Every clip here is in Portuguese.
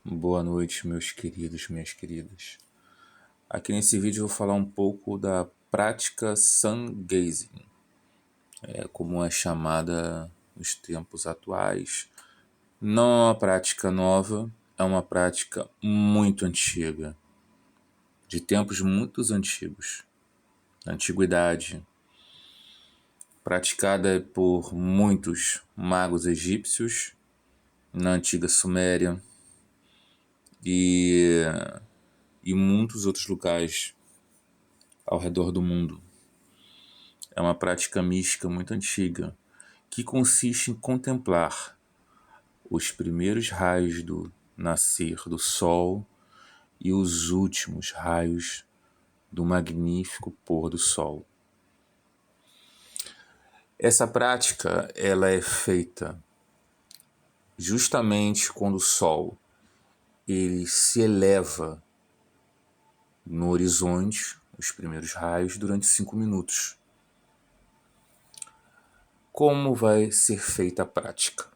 Boa noite, meus queridos, minhas queridas. Aqui nesse vídeo eu vou falar um pouco da prática sun gazing, como é chamada nos tempos atuais. Não é uma prática nova, é uma prática muito antiga, de tempos muito antigos, da antiguidade, praticada por muitos magos egípcios na antiga Suméria e, e muitos outros lugares ao redor do mundo. É uma prática mística muito antiga, que consiste em contemplar os primeiros raios do nascer do sol e os últimos raios do magnífico pôr do sol. Essa prática ela é feita justamente quando o sol ele se eleva no horizonte, os primeiros raios, durante 5 minutos. Como vai ser feita a prática?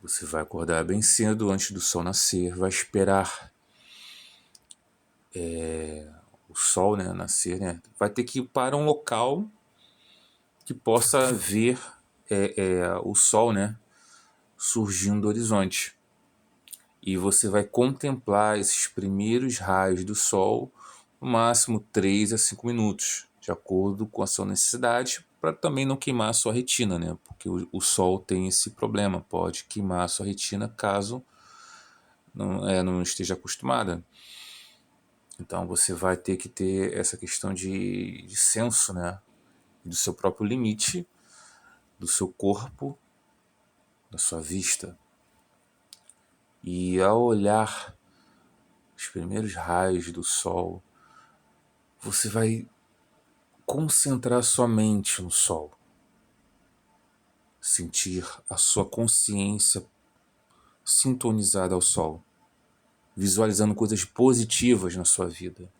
Você vai acordar bem cedo antes do sol nascer, vai esperar o sol nascer, vai ter que ir para um local que possa ver o sol surgindo do horizonte. E você vai contemplar esses primeiros raios do sol no máximo 3 a 5 minutos, de acordo com a sua necessidade, para também não queimar a sua retina, porque o sol tem esse problema, pode queimar a sua retina caso não esteja acostumada. Então você vai ter que ter essa questão de senso, do seu próprio limite, do seu corpo, da sua vista. E ao olhar os primeiros raios do sol, você vai concentrar sua mente no sol. Sentir a sua consciência sintonizada ao sol, visualizando coisas positivas na sua vida.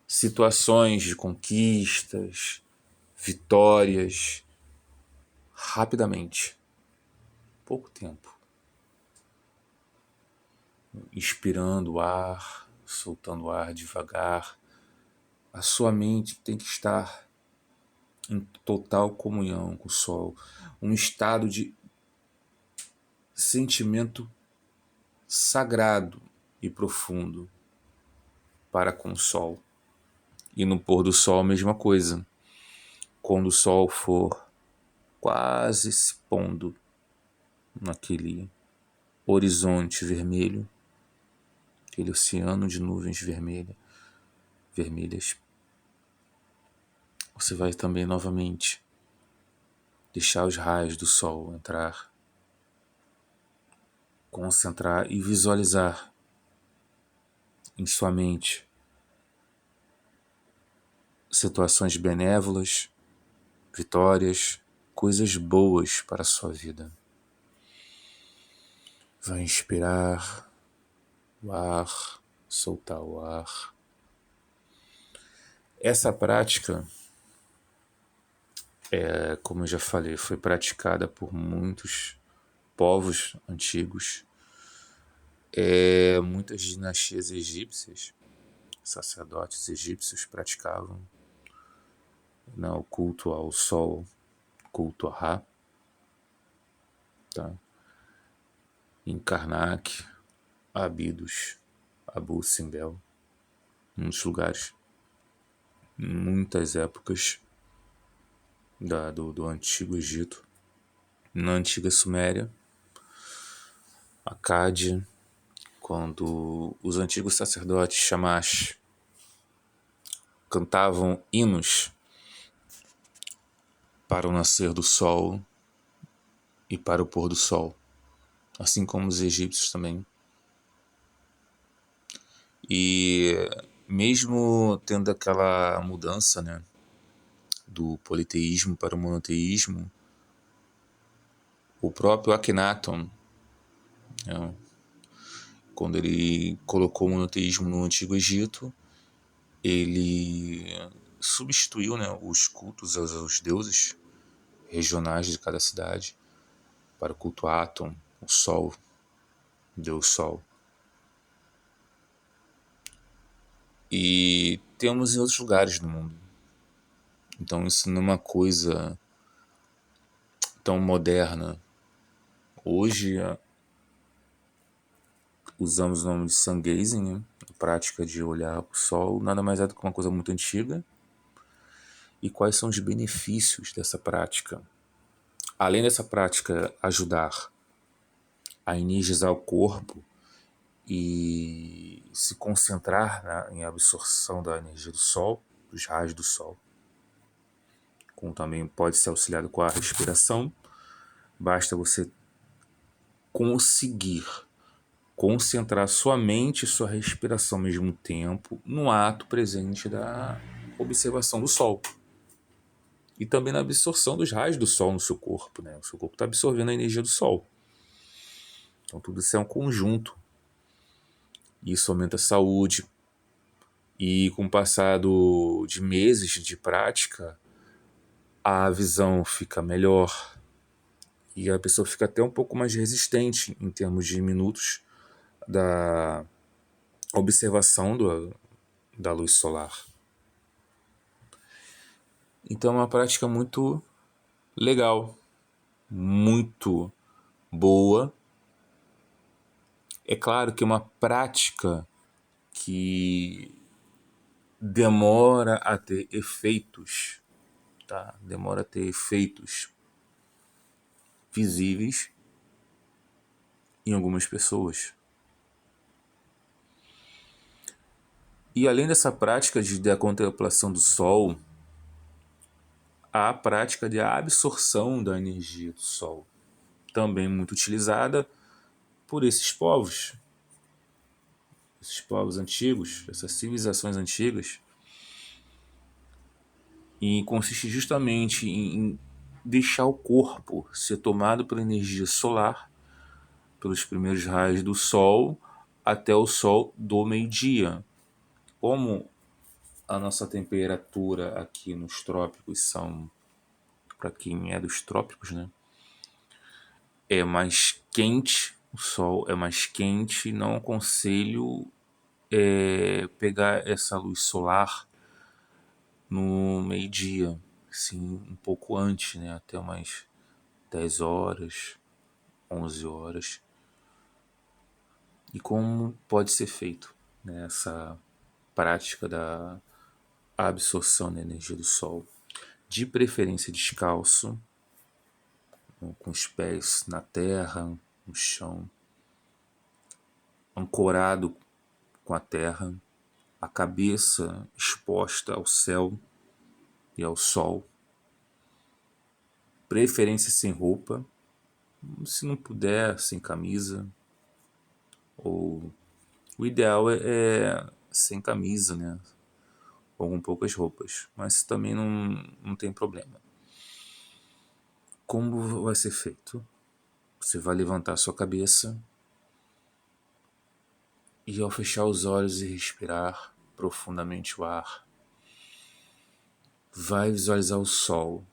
Situações de conquistas, vitórias, rapidamente. Pouco tempo. Inspirando o ar, soltando o ar devagar. A sua mente tem que estar em total comunhão com o sol. Um estado de sentimento sagrado e profundo para com o sol. E no pôr do sol a mesma coisa. Quando o sol for quase se pondo naquele horizonte vermelho, aquele oceano de nuvens vermelhas, você vai também novamente deixar os raios do sol entrar, concentrar e visualizar em sua mente situações benévolas, vitórias, coisas boas para a sua vida. Vai inspirar o ar, soltar o ar. Essa prática, como eu já falei, foi praticada por muitos povos antigos. Muitas dinastias egípcias, sacerdotes egípcios praticavam o culto ao sol, culto a Ra, tá? Em Karnak, Abidos, Abu Simbel, em muitos lugares, em muitas épocas do Antigo Egito, na Antiga Suméria, Acádia, quando os antigos sacerdotes Shamash cantavam hinos para o nascer do sol e para o pôr do sol, assim como os egípcios também. E mesmo tendo aquela mudança, do politeísmo para o monoteísmo, o próprio Akhenaton, quando ele colocou o monoteísmo no Antigo Egito, ele substituiu os cultos aos deuses regionais de cada cidade para o culto a Aton, o sol, do Sol. E temos em outros lugares do mundo. Então isso não é uma coisa tão moderna. Hoje usamos o nome de sun gazing, né? A prática de olhar para o Sol, nada mais é do que uma coisa muito antiga. E quais são os benefícios dessa prática? Além dessa prática ajudar a energizar o corpo e se concentrar em absorção da energia do Sol, dos raios do Sol, como também pode ser auxiliado com a respiração, basta você conseguir concentrar sua mente e sua respiração ao mesmo tempo no ato presente da observação do Sol. E também na absorção dos raios do Sol no seu corpo, né? O seu corpo está absorvendo a energia do Sol. Então tudo isso é um conjunto. Isso aumenta a saúde. E com o passar de meses de prática, a visão fica melhor. E a pessoa fica até um pouco mais resistente em termos de minutos da observação da luz solar. Então é uma prática muito legal, muito boa. É claro que é uma prática que demora a ter efeitos, tá? Demora a ter efeitos visíveis em algumas pessoas. E além dessa prática da contemplação do Sol, há a prática de absorção da energia do Sol, também muito utilizada por esses povos antigos, essas civilizações antigas, e consiste justamente em deixar o corpo ser tomado pela energia solar, pelos primeiros raios do Sol, até o Sol do meio-dia. Como a nossa temperatura aqui nos trópicos são, para quem é dos trópicos, né, é mais quente, o Sol é mais quente, não aconselho pegar essa luz solar no meio-dia, sim, um pouco antes, né, até umas 10 horas, 11 horas. E como pode ser feito, né, essa prática da absorção da energia do Sol? De preferência descalço, com os pés na terra, no chão, ancorado com a terra, a cabeça exposta ao céu e ao sol. Preferência sem roupa, se não puder, sem camisa. Ou o ideal é sem camisa, né? Ou com poucas roupas, mas também não tem problema. Como vai ser feito? Você vai levantar sua cabeça e, ao fechar os olhos e respirar profundamente o ar, vai visualizar o Sol,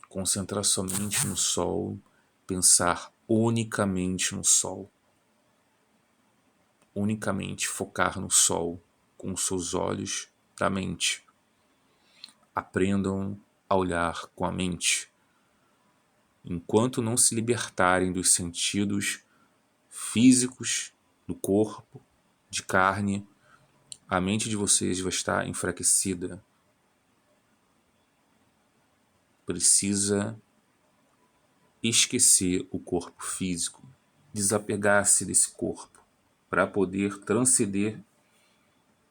concentrar sua mente no Sol, pensar unicamente no Sol, unicamente focar no Sol com os seus olhos da mente. Aprendam a olhar com a mente. Enquanto não se libertarem dos sentidos físicos do corpo, de carne, a mente de vocês vai estar enfraquecida. Precisa esquecer o corpo físico, desapegar-se desse corpo, para poder transcender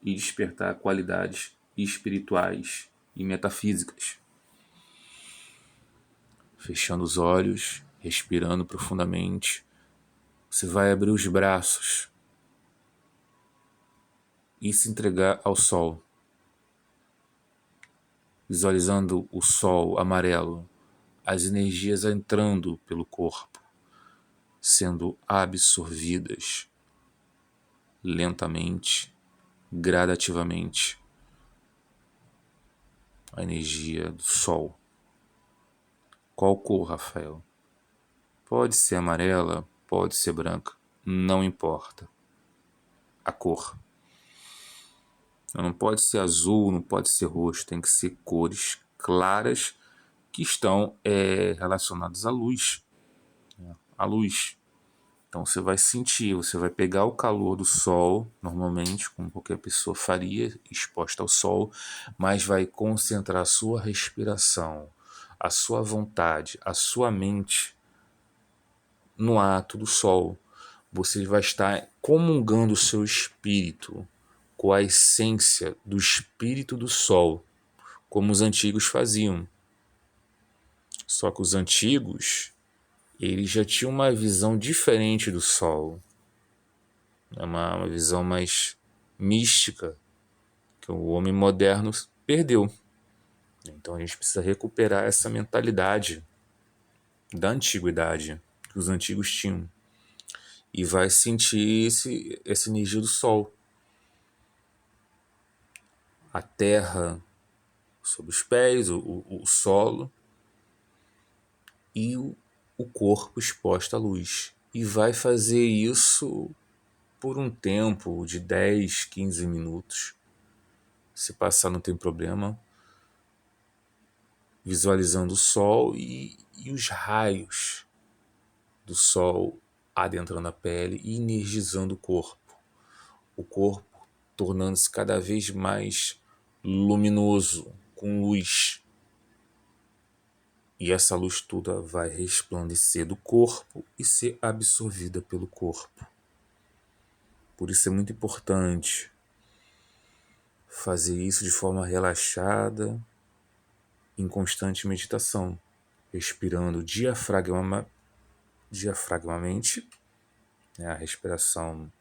e despertar qualidades espirituais e metafísicas. Fechando os olhos, respirando profundamente, você vai abrir os braços e se entregar ao Sol, visualizando o Sol amarelo, as energias entrando pelo corpo, sendo absorvidas lentamente, gradativamente, a energia do Sol. Qual cor, Rafael? Pode ser amarela, pode ser branca. Não importa a cor. Não pode ser azul, não pode ser roxo. Tem que ser cores claras que estão relacionadas à luz. A luz. Então você vai sentir, você vai pegar o calor do sol, normalmente, como qualquer pessoa faria, exposta ao sol, mas vai concentrar a sua respiração, a sua vontade, a sua mente no ato do sol. Você vai estar comungando o seu espírito com a essência do espírito do sol, como os antigos faziam. Só que os antigos, eles já tinham uma visão diferente do sol. É uma visão mais mística que o homem moderno perdeu. Então a gente precisa recuperar essa mentalidade da antiguidade que os antigos tinham. E vai sentir essa energia do sol. A terra sob os pés, o solo e o corpo exposto à luz. E vai fazer isso por um tempo de 10, 15 minutos. Se passar não tem problema. Visualizando o sol e os raios do sol adentrando a pele e energizando o corpo. O corpo tornando-se cada vez mais luminoso, com luz. E essa luz toda vai resplandecer do corpo e ser absorvida pelo corpo. Por isso é muito importante fazer isso de forma relaxada, em constante meditação, respirando diafragmamente, né, a respiração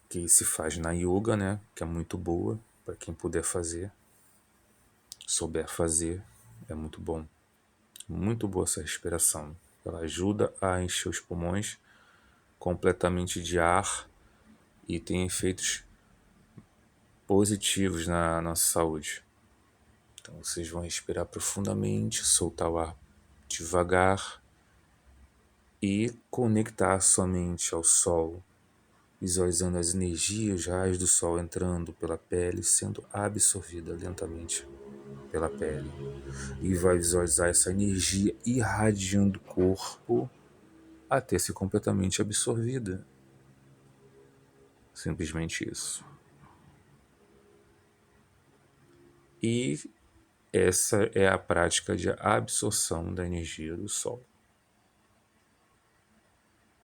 que se faz na yoga, né, que é muito boa para quem puder fazer, souber fazer, é muito bom. Muito boa essa respiração. Ela ajuda a encher os pulmões completamente de ar e tem efeitos positivos na nossa saúde. Então vocês vão respirar profundamente, soltar o ar devagar e conectar sua mente ao sol, visualizando as energias, raios do sol entrando pela pele, sendo absorvida lentamente pela pele. E vai visualizar essa energia irradiando o corpo até ser completamente absorvida. Simplesmente isso. E essa é a prática de absorção da energia do sol.